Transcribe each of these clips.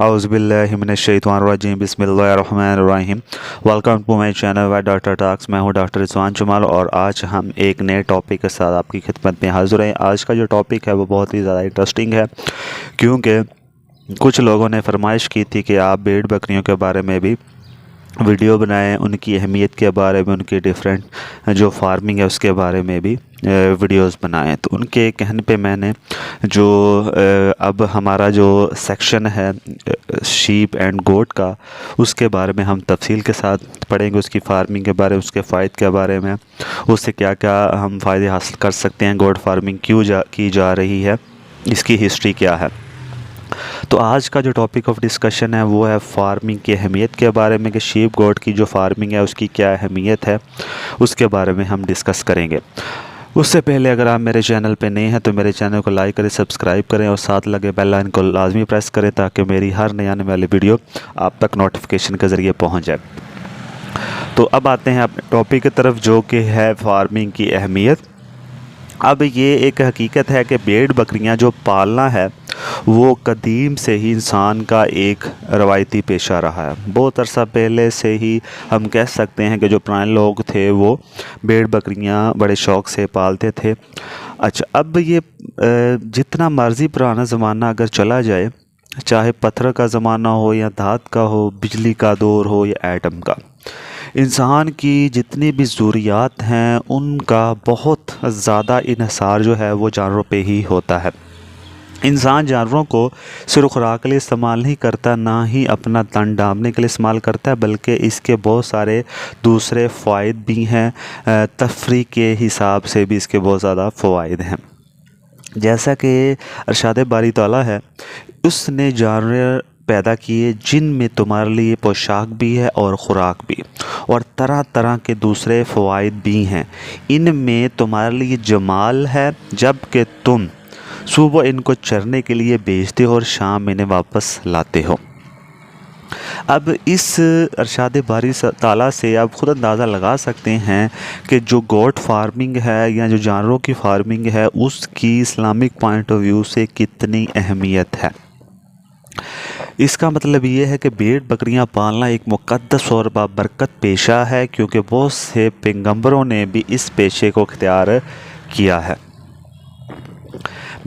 औज़ुबिल्लाहिमिनश्शैतानिर्रजीम बिस्मिल्लाहिर्रहमानिर्रहीम। Welcome to my channel why doctor talks. मैं हूं डॉक्टर रिजवान जमाल और आज हम एक नए टॉपिक के साथ आपकी खिदमत में हाज़िर हैं। आज का जो टॉपिक है वो बहुत ही ज़्यादा इंटरेस्टिंग है, क्योंकि कुछ लोगों ने फरमाइश की थी कि आप भेड़ बकरियों के बारे में भी वीडियो बनाएं, उनकी अहमियत के बारे में, उनकी डिफरेंट जो फार्मिंग है उसके बारे में भी वीडियोस बनाएं। तो उनके कहने पे मैंने जो अब हमारा जो सेक्शन है शीप एंड गोट का, उसके बारे में हम तफसील के साथ पढ़ेंगे, उसकी फार्मिंग के बारे में, उसके फ़ायदे के बारे में, उससे क्या क्या हम फ़ायदे हासिल कर सकते हैं, गोट फार्मिंग क्यों की जा रही है, इसकी हिस्ट्री क्या है। तो आज का जो टॉपिक ऑफ डिस्कशन है वो है फार्मिंग की अहमियत के बारे में, कि शीप गोट की जो फार्मिंग है उसकी क्या अहमियत है, उसके बारे में हम डिस्कस करेंगे। उससे पहले अगर आप मेरे चैनल पे नए हैं तो मेरे चैनल को लाइक करें, सब्सक्राइब करें और साथ लगे बेल आइकन को लाजमी प्रेस करें, ताकि मेरी हर नई आने वाली वीडियो आप तक नोटिफिकेशन के ज़रिए पहुँच जाए। तो अब आते हैं अपने टॉपिक की तरफ, जो कि है फार्मिंग की अहमियत। अब ये एक हकीकत है कि भेड़ बकरियां जो पालना है वो कदीम से ही इंसान का एक रवायती पेशा रहा है। बहुत अरसा पहले से ही हम कह सकते हैं कि जो पुराने लोग थे वो भेड़ बकरियां बड़े शौक़ से पालते थे। अच्छा, अब ये जितना मर्ज़ी पुराना ज़माना अगर चला जाए, चाहे पत्थर का ज़माना हो या धात का हो, बिजली का दौर हो या एटम का, इंसान की जितनी भी ज़रूरियात हैं उनका बहुत ज़्यादा इन्हिसार जो है वो जानवरों पे ही होता है। इंसान जानवरों को सिर्फ खुराक के लिए इस्तेमाल नहीं करता, ना ही अपना तन ढांपने के लिए इस्तेमाल करता है, बल्कि इसके बहुत सारे दूसरे फ़ायदे भी हैं। तफरीह के हिसाब से भी इसके बहुत ज़्यादा फ़वाइद हैं। जैसा कि अरशाद बारी ताला है, उसने जानवर पैदा किए जिनमें तुम्हारे लिए पोशाक भी है और ख़ुराक भी, और तरह तरह के दूसरे फ़वाइद भी हैं। इनमें तुम्हारे लिए जमाल है, जबकि तुम सुबह इनको चरने के लिए भेजते हो और शाम इन्हें वापस लाते हो। अब इस अरशाद बारी ताला से आप ख़ुद अंदाज़ा लगा सकते हैं कि जो गोट फार्मिंग है या जो जानवरों की फार्मिंग है उसकी इस्लामिक पॉइंट ऑफ व्यू से कितनी अहमियत है। इसका मतलब ये है कि भेड़ बकरियां पालना एक मुक़द्दस और बाबरकत पेशा है, क्योंकि बहुत से पैगंबरों ने भी इस पेशे को इख्तियार किया है।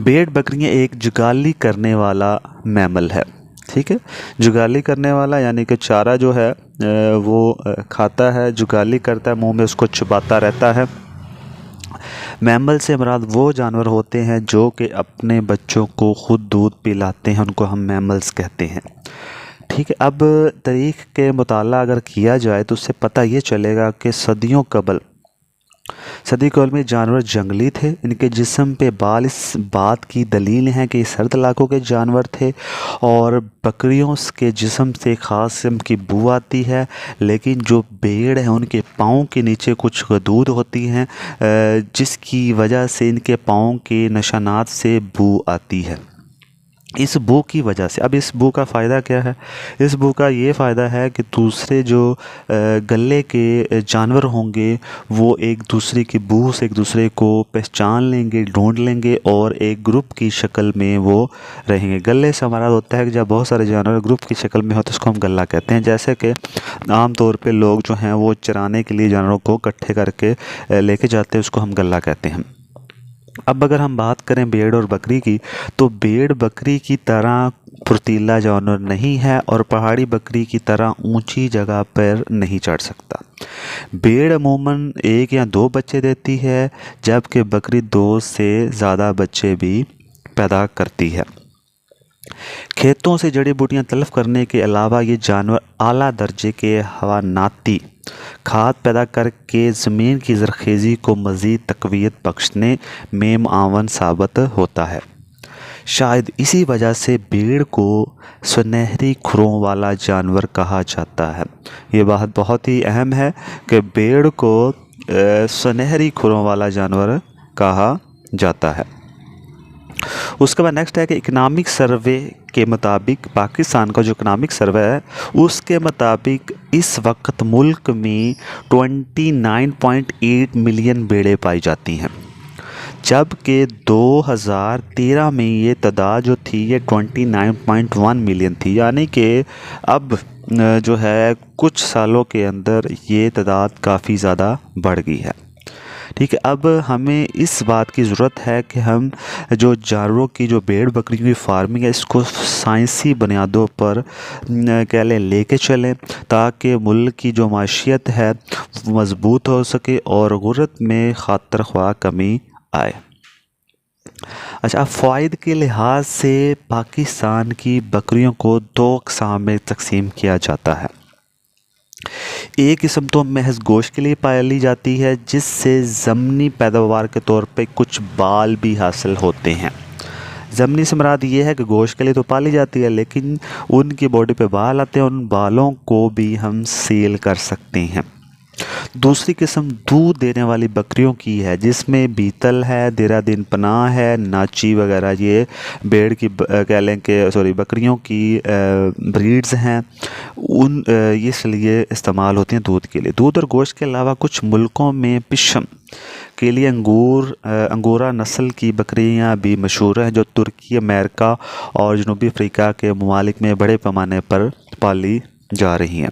भेड़ बकरियां एक जुगाली करने वाला मैमल है, ठीक है। जुगाली करने वाला यानी कि चारा जो है वो खाता है, जुगाली करता है, मुंह में उसको चुबाता रहता है। मैमल से मुराद वो जानवर होते हैं जो कि अपने बच्चों को ख़ुद दूध पिलाते हैं, उनको हम मैमल्स कहते हैं, ठीक है। अब तारीख़ के मुताला अगर किया जाए तो उससे पता ये चलेगा कि सदियों कबल में जानवर जंगली थे। इनके जिस्म पे बाल इस बात की दलील हैं कि ये सर्द इलाकों के जानवर थे, और बकरियों के जिस्म से ख़ास किस्म की बू आती है। लेकिन जो भेड़ हैं उनके पाँव के नीचे कुछ गदूद होती हैं, जिसकी वजह से इनके पाँव के निशानात से बू आती है। इस बू की वजह से, अब इस बू का फ़ायदा क्या है? इस बू का ये फ़ायदा है कि दूसरे जो गले के जानवर होंगे वो एक दूसरे की बू से एक दूसरे को पहचान लेंगे, ढूंढ लेंगे और एक ग्रुप की शक्ल में वो रहेंगे। गले से हमारा होता है कि जब बहुत सारे जानवर ग्रुप की शक्ल में होते हैं उसको हम गला कहते हैं। जैसे कि आम तौर पे लोग जो हैं वो चराने के लिए जानवरों को इकट्ठे करके लेके जाते हैं, उसको हम गला कहते हैं। अब अगर हम बात करें भेड़ और बकरी की, तो भेड़ बकरी की तरह फुर्तीला जानवर नहीं है और पहाड़ी बकरी की तरह ऊंची जगह पर नहीं चढ़ सकता। भेड़ अमूमन 1 या 2 बच्चे देती है, जबकि बकरी 2 से ज़्यादा बच्चे भी पैदा करती है। खेतों से जड़ी बूटियां तलब करने के अलावा ये जानवर आला दर्जे के हवानाती खाद पैदा करके ज़मीन की ज़रख़ेज़ी को मज़ीद तक़वियत बख्शने में मुआवन साबित होता है। शायद इसी वजह से भेड़ को सुनहरी खुरों वाला जानवर कहा जाता है। ये बात बहुत ही अहम है कि भेड़ को सुनहरी खुरों वाला जानवर कहा जाता है। उसके बाद नेक्स्ट है कि इकनॉमिक सर्वे के मुताबिक, पाकिस्तान का जो इकनॉमिक सर्वे है उसके मुताबिक इस वक्त मुल्क में 29.8 मिलियन भेड़ें पाई जाती हैं। जबकि 2013 में ये तादाद जो थी ये 29.1 मिलियन थी। यानी कि अब जो है कुछ सालों के अंदर ये तादाद काफ़ी ज़्यादा बढ़ गई है। ठीक है, अब हमें इस बात की ज़रूरत है कि हम जो जानवरों की जो भेड़ बकरियों की फार्मिंग है इसको साइंसी बुनियादों पर कह लें लेके चलें, ताकि मुल्क की जो माशियत है वो मज़बूत हो सके और गुर्रत में खातर ख्वाह कमी आए। अच्छा, अब फ़ायदे के लिहाज से पाकिस्तान की बकरियों को दो अक़साम में तकसीम किया जाता है। एक किस्म तो महज गोश्त के लिए पाली जाती है, जिससे ज़मनी पैदावार के तौर पे कुछ बाल भी हासिल होते हैं। ज़मनी से मुराद ये है कि गोश्त के लिए तो पाली जाती है, लेकिन उनकी बॉडी पे बाल आते हैं, उन बालों को भी हम सेल कर सकते हैं। दूसरी किस्म दूध देने वाली बकरियों की है, जिसमें बीतल है, देरादीन पनाह है, नाची वगैरह ये भेड़ की कह लें कि बकरियों की ब्रीड्स हैं। ये इसलिए इस्तेमाल होती हैं दूध के लिए। दूध और गोश्त के अलावा कुछ मुल्कों में पिशम के लिए अंगोरा नस्ल की बकरियां भी मशहूर हैं, जो तुर्की, अमेरिका और जनूबी अफ्रीका के ममालिक में बड़े पैमाने पर पाली जा रही हैं।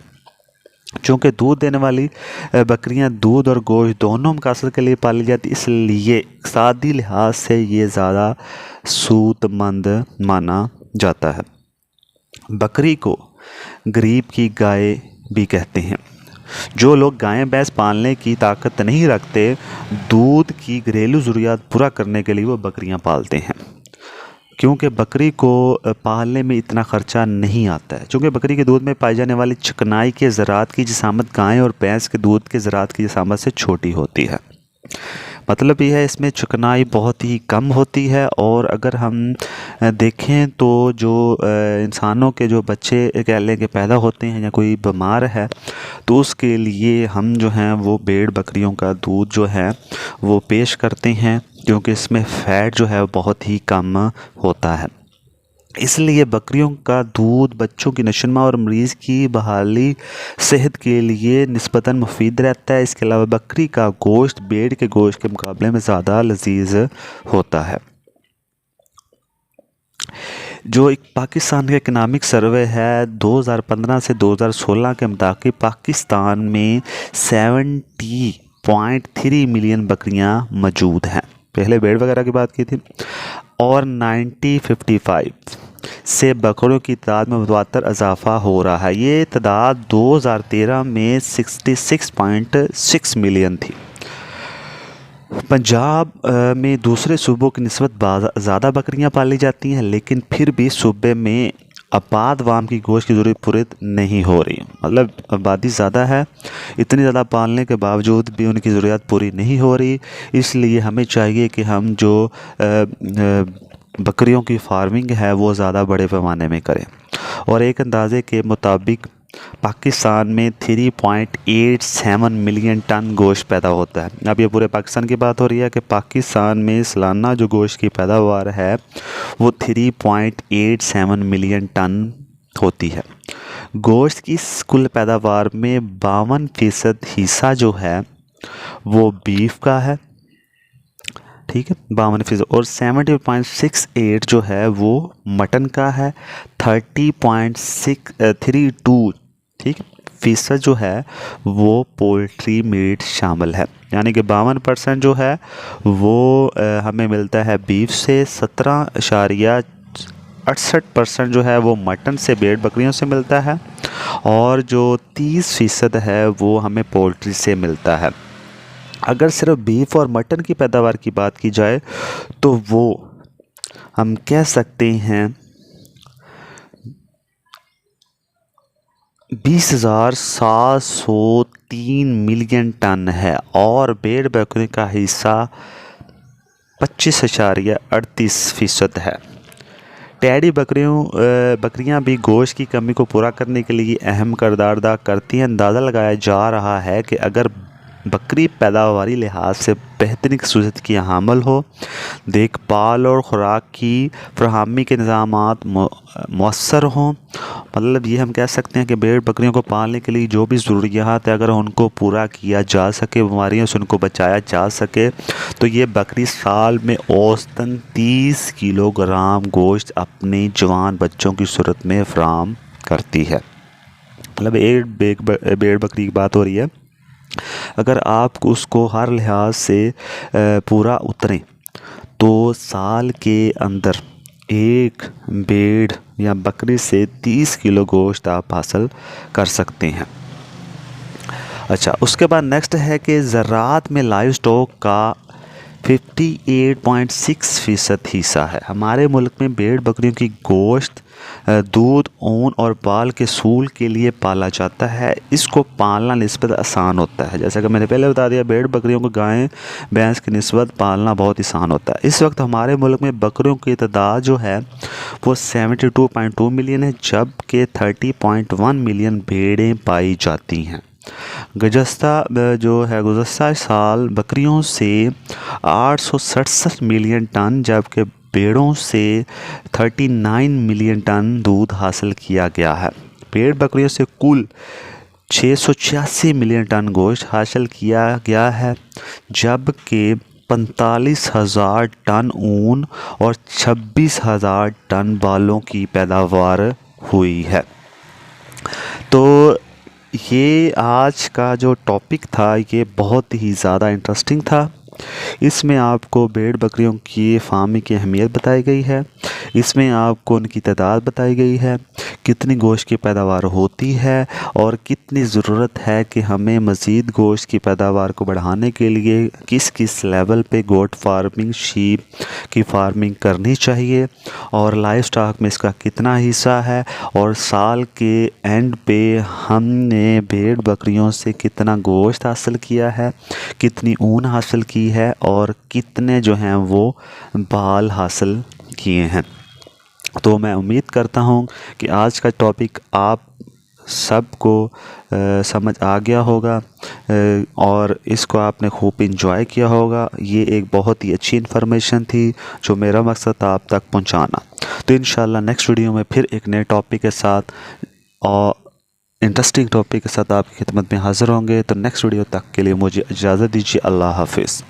चूँकि दूध देने वाली बकरियां दूध और गोश्त दोनों मकसद के लिए पाली जाती, इसलिए इक़्तिसादी लिहाज से ये ज़्यादा सूदमंद माना जाता है। बकरी को गरीब की गाय भी कहते हैं। जो लोग गायें भैंस पालने की ताकत नहीं रखते, दूध की घरेलू ज़रूरियात पूरा करने के लिए वो बकरियां पालते हैं, क्योंकि बकरी को पालने में इतना ख़र्चा नहीं आता है। चूँकि बकरी के दूध में पाई जाने वाली चिकनाई के ज़रात की जिसामत गाय और भैंस के दूध के ज़रात की जिसामत से छोटी होती है। मतलब यह है इसमें चिकनाई बहुत ही कम होती है। और अगर हम देखें तो जो इंसानों के जो बच्चे कह लें कि पैदा होते हैं या कोई बीमार है, तो उसके लिए हम जो हैं वो भेड़ बकरियों का दूध जो है वो पेश करते हैं, क्योंकि इसमें फ़ैट जो है बहुत ही कम होता है। इसलिए बकरियों का दूध बच्चों की नशोनुमा और मरीज़ की बहाली सेहत के लिए निस्बतन मुफीद रहता है। इसके अलावा बकरी का गोश्त भेड़ के गोश्त के मुकाबले में ज़्यादा लजीज होता है। जो एक पाकिस्तान का इकनॉमिक सर्वे है 2015 से 2016 के मुताबिक पाकिस्तान में 70.3 मिलियन बकरियां मौजूद हैं। पहले भेड़ वगैरह की बात की थी। और 1955 से बकरियों की तादाद में मुतवातर इजाफा हो रहा है। ये तादाद 2013 में 66.6 मिलियन थी। पंजाब में दूसरे सूबों की निस्बत ज़्यादा बकरियां पाली जाती हैं, लेकिन फिर भी सूबे में आबाद वाम की गोश्त की ज़रूरत पूरी नहीं हो रही। मतलब आबादी ज़्यादा है, इतनी ज़्यादा पालने के बावजूद भी उनकी ज़रूरत पूरी नहीं हो रही। इसलिए हमें चाहिए कि हम जो बकरियों की फार्मिंग है वो ज़्यादा बड़े पैमाने में करें। और एक अंदाज़े के मुताबिक पाकिस्तान में 3.87 मिलियन टन गोश्त पैदा होता है। अब ये पूरे पाकिस्तान की बात हो रही है कि पाकिस्तान में सालाना जो गोश्त की पैदावार है वो 3.87 मिलियन टन होती है। गोश्त की कुल पैदावार में 52% हिस्सा जो है वो बीफ का है, ठीक है, 52%। और 70.68 जो है वो मटन का है, 30.632 ठीक फीसद जो है वो पोल्ट्री मीट शामिल है। यानी कि 52% जो है वो हमें मिलता है बीफ से, 17.68% जो है वो मटन से भेड़ बकरियों से मिलता है, और जो 30% है वो हमें पोल्ट्री से मिलता है। अगर सिर्फ बीफ और मटन की पैदावार की बात की जाए तो वो हम कह सकते हैं 20,703 मिलियन टन है, और भेड़ बकरी का हिस्सा 25.38% है। टैडी बकरियां भी गोश्त की कमी को पूरा करने के लिए अहम किरदार अदा करती हैं। अंदाज़ा लगाया जा रहा है कि अगर बकरी पैदावारी लिहाज से बेहतरीन खसूसियत की हामिल हो, देखभाल और ख़ुराक की फराहमी के निज़ामात मौसर हों। मतलब ये हम कह सकते हैं कि भेड़ बकरियों को पालने के लिए जो भी ज़रूरियात है अगर उनको पूरा किया जा सके, बीमारियों से उनको बचाया जा सके, तो ये बकरी साल में औसतन 30 किलोग्राम गोश्त अपने जवान बच्चों की सूरत में फराहम करती है। मतलब एक भेड़ बकरी की बात हो रही है। अगर आप उसको हर लिहाज से पूरा उतरें तो साल के अंदर एक भेड़ या बकरी से 30 किलो गोश्त आप हासिल कर सकते हैं। अच्छा, उसके बाद नेक्स्ट है कि ज़राअत में लाइव स्टॉक का 58.6% हिस्सा है। हमारे मुल्क में भेड़ बकरियों की गोश्त, दूध, ऊन और बाल के सूल के लिए पाला जाता है। इसको पालना निस्बत आसान होता है। जैसा कि मैंने पहले बता दिया, भेड़ बकरियों को गाय भैंस की निस्बत पालना बहुत आसान होता है। इस वक्त हमारे मुल्क में बकरियों की तादाद जो है वो 72.2 मिलियन है, जबकि 30.1 मिलियन भेड़ें पाई जाती हैं। गुज़श्ता साल बकरियों से 867 मिलियन टन जबकि भेड़ों से 39 मिलियन टन दूध हासिल किया गया है। भेड़ बकरियों से कुल 686 मिलियन टन गोश्त हासिल किया गया है, जबकि 45,000 टन ऊन और 26,000 टन बालों की पैदावार हुई है। तो ये आज का जो टॉपिक था ये बहुत ही ज़्यादा इंटरेस्टिंग था। इसमें आपको भेड़ बकरियों की फार्मिंग की अहमियत बताई गई है, इसमें आपको उनकी तादाद बताई गई है, कितनी गोश्त की पैदावार होती है और कितनी ज़रूरत है कि हमें मज़ीद गोश्त की पैदावार को बढ़ाने के लिए किस किस लेवल पे गोट फार्मिंग, शीप की फार्मिंग करनी चाहिए और लाइव स्टॉक में इसका कितना हिस्सा है और साल के एंड पे हमने भेड़ बकरियों से कितना गोश्त हासिल किया है, कितनी ऊन हासिल की है और कितने जो हैं वो बाल हासिल किए हैं। तो मैं उम्मीद करता हूँ कि आज का टॉपिक आप सबको समझ आ गया होगा और इसको आपने खूब इंजॉय किया होगा। ये एक बहुत ही अच्छी इन्फॉर्मेशन थी जो मेरा मकसद था आप तक पहुँचाना। तो इंशाल्लाह नेक्स्ट वीडियो में फिर एक नए टॉपिक के साथ और इंटरेस्टिंग टॉपिक के साथ आपकी खिदमत में हाज़िर होंगे। तो नेक्स्ट वीडियो तक के लिए मुझे इजाज़त दीजिए। अल्लाह हाफिज़।